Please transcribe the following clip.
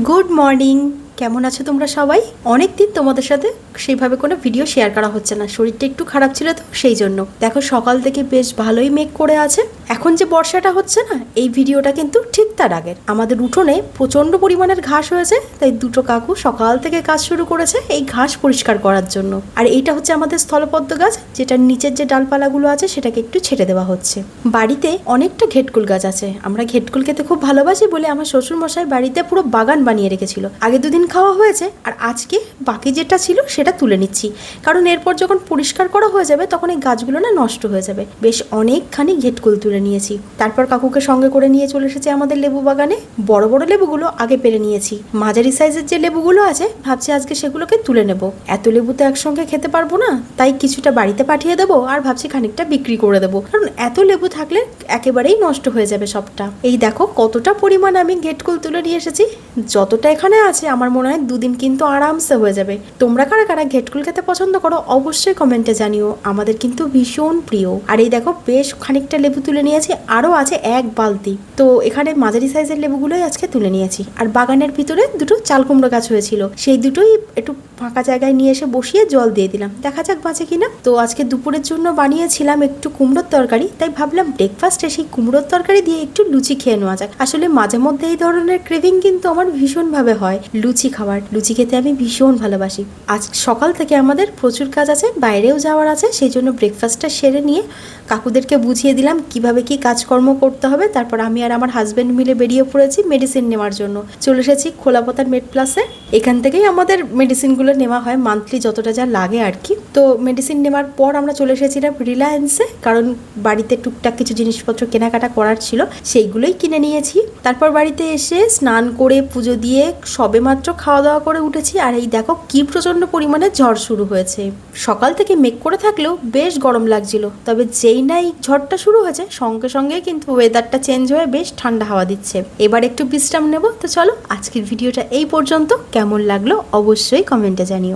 Good morning. কেমন আছো তোমরা সবাই? অনেক দিন তোমাদের সাথে সেইভাবে কোনো ভিডিও শেয়ার করা হচ্ছে না, শরীরটা একটু খারাপ ছিল তো সেই জন্য। দেখো সকাল থেকে বেশ ভালোই মেঘ করে আছে। এখন যে বর্ষাটা হচ্ছে না, এই ভিডিওটা কিন্তু ঠিক তার আগের। আমাদের উঠোনে প্রচন্ড পরিমাণের ঘাস হয়েছে, তাই দুটো কাকু সকাল থেকে কাজ শুরু করেছে এই ঘাস পরিষ্কার করার জন্য। আর এইটা হচ্ছে আমাদের স্থলপদ্ম গাছ, যেটার নিচের যে ডালপালাগুলো আছে সেটাকে একটু ছেড়ে দেওয়া হচ্ছে। বাড়িতে অনেকটা ঘেটকুল গাছ আছে, আমরা ঘেটকুল খেতে খুব ভালোবাসি বলে আমার শ্বশুর মশাই বাড়িতে পুরো বাগান বানিয়ে রেখেছিল। আগে দুদিন খাওয়া হয়েছে, আর আজকে বাকি যেটা ছিল সেটা তুলে নিচ্ছি, কারণ এরপর যখন পরিষ্কার করা হয়ে যাবে তখন এই গাছগুলো না নষ্ট হয়ে যাবে। বেশ অনেকখানি ঘেটকুল তুলে নিয়েছি। তারপর কাকুকে সঙ্গে করে নিয়ে চলে এসেছে আমাদের লেবু বাগানে। বড় বড় লেবুগুলো আগে পেরে নিয়েছি, মাঝারি সাইজের যে লেবুগুলো আছে ভাবছি আজকে সেগুলোকে তুলে নেব। এত লেবু তো একসঙ্গে খেতে পারবো না, তাই কিছুটা বাড়িতে পাঠিয়ে দেবো, আর ভাবছি খানিকটা বিক্রি করে দেবো, কারণ এত লেবু থাকলে একেবারেই নষ্ট হয়ে যাবে সবটা। এই দেখো কতটা পরিমাণ আমি ঘেটকুল তুলে নিয়ে এসেছি। যতটা এখানে আছে আমার মনে হয় দুদিন কিন্তু আরামসে হয়ে যাবে। তোমরা কারা কারা ঘেটকুল খেতে পছন্দ করো অবশ্যই কমেন্টে জানিও, আমাদের কিন্তু ভীষণ প্রিয়। আর এই দেখো বেশ খানিকটা লেবু তুলে নিয়েছি, আরও আছে এক বালতি। তো এখানে মাঝারি সাইজের লেবুগুলোই আজকে তুলে নিয়েছি। আর বাগানের ভিতরে দুটো চাল কুমড়ো গাছ হয়েছিল, সেই দুটোই একটু ফাঁকা জায়গায় নিয়ে এসে বসিয়ে জল দিয়ে দিলাম, দেখা যাক বাঁচে কিনা। তো আজকে দুপুরের জন্য বানিয়েছিলাম একটু কুমড়োর তরকারি, তাই ভাবলাম ব্রেকফাস্টে সেই কুমড়োর তরকারি দিয়ে একটু লুচি খেয়ে নেওয়া যাক। আসলে মাঝে মধ্যে এই ধরনের ক্রেভিং কিন্তু আমার ভীষণভাবে হয় লুচি খাবার। লুচি খেতে আমি ভীষণ ভালোবাসি। আজ সকাল থেকে আমাদের প্রচুর কাজ আছে, বাইরেও যাওয়ার আছে, সেই জন্য ব্রেকফাস্টটা সেরে নিয়ে কাকুদেরকে বুঝিয়ে দিলাম কিভাবে কি কাজকর্ম করতে হবে। তারপর আমি আর আমার হাজব্যান্ড মিলে বেরিয়ে পড়েছি মেডিসিন নেওয়ার জন্য। চলে এসেছি খোলাপতার মেড প্লাসে। এখান থেকেই আমাদের মেডিসিনগুলো নেওয়া হয়, মান্থলি যতটা যা লাগে আর কি। তো মেডিসিন নেওয়ার পর আমরা চলে এসেছিলাম রিলায়েন্সে, কারণ বাড়িতে টুকটাক কিছু জিনিসপত্র কেনাকাটা করার ছিল, সেইগুলোই কিনে নিয়েছি। তারপর বাড়িতে এসে স্নান করে পুজো দিয়ে সবে মাত্র খাওয়া দাওয়া করে উঠেছি। আর এই দেখো কি প্রচন্ড পরিমাণে ঝড় শুরু হয়েছে। সকাল থেকে মেঘ করে থাকলেও বেশ গরম লাগছিল, তবে যেই না এই ঝড়টা শুরু হয়েছে সঙ্গে সঙ্গে কিন্তু ওয়েদারটা চেঞ্জ হয়ে বেশ ঠান্ডা হাওয়া দিচ্ছে। এবার একটু বিশ্রাম নেব। তো চলো আজকের ভিডিওটা এই পর্যন্ত। কেমন লাগলো অবশ্যই কমেন্টে জানিও।